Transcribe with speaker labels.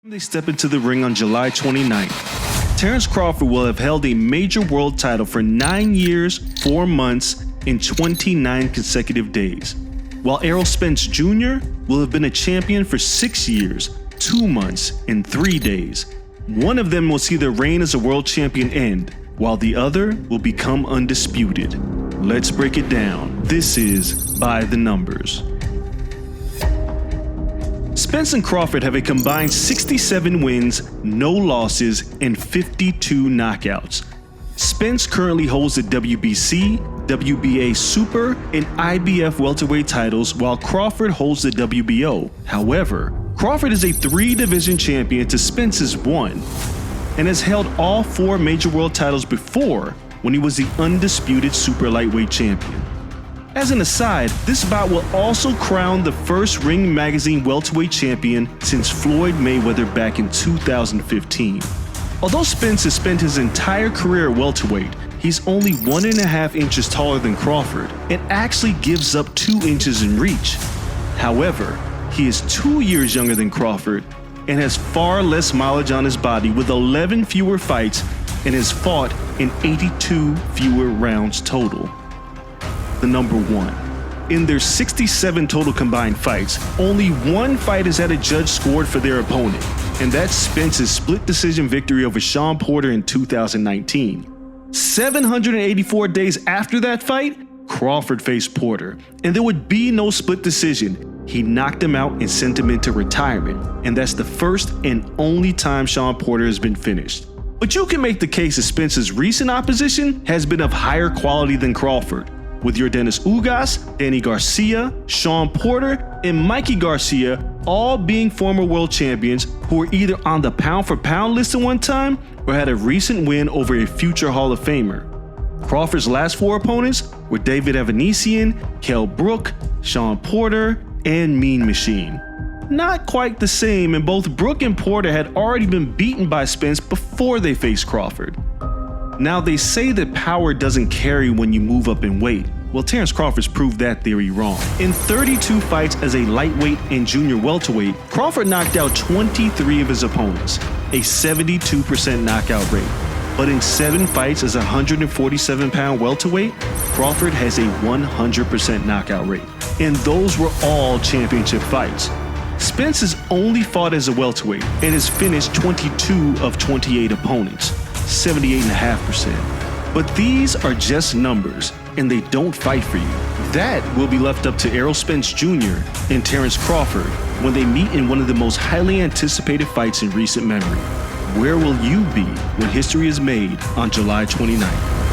Speaker 1: They step into the ring on July 29th. Terence Crawford will have held a major world title for 9 years, 4 months, and 29 consecutive days, while Errol Spence Jr. will have been a champion for 6 years, 2 months, and 3 days. One of them will see their reign as a world champion end, while the other will become undisputed. Let's break it down. This is By the Numbers. Spence and Crawford have a combined 67 wins, no losses, and 52 knockouts. Spence currently holds the WBC, WBA Super, and IBF welterweight titles, while Crawford holds the WBO. However, Crawford is a 3-division champion to Spence's 1, and has held all 4 major world titles before when he was the undisputed super lightweight champion. As an aside, this bout will also crown the first Ring Magazine welterweight champion since Floyd Mayweather back in 2015. Although Spence has spent his entire career at welterweight, he's only 1.5 inches taller than Crawford and actually gives up 2 inches in reach. However, he is 2 years younger than Crawford and has far less mileage on his body, with 11 fewer fights, and has fought in 82 fewer rounds total. The number 1. In their 67 total combined fights, only 1 fight has had a judge scored for their opponent, and that's Spence's split decision victory over Shawn Porter in 2019. 784 days after that fight, Crawford faced Porter, and there would be no split decision. He knocked him out and sent him into retirement, and that's the first and only time Shawn Porter has been finished. But you can make the case that Spence's recent opposition has been of higher quality than Crawford, with Yordenis Ugas, Danny Garcia, Shawn Porter, and Mikey Garcia all being former world champions who were either on the pound-for-pound list at one time or had a recent win over a future Hall of Famer. Crawford's last 4 opponents were David Evanesian, Kell Brook, Shawn Porter, and Mean Machine. Not quite the same, and both Brook and Porter had already been beaten by Spence before they faced Crawford. Now, they say that power doesn't carry when you move up in weight. Well, Terence Crawford's proved that theory wrong. In 32 fights as a lightweight and junior welterweight, Crawford knocked out 23 of his opponents, a 72% knockout rate. But in 7 fights as a 147-pound welterweight, Crawford has a 100% knockout rate. And those were all championship fights. Spence has only fought as a welterweight and has finished 22 of 28 opponents, 78.5%. But these are just numbers, and they don't fight for you. That will be left up to Errol Spence Jr. and Terence Crawford when they meet in one of the most highly anticipated fights in recent memory. Where will you be when history is made on July 29th?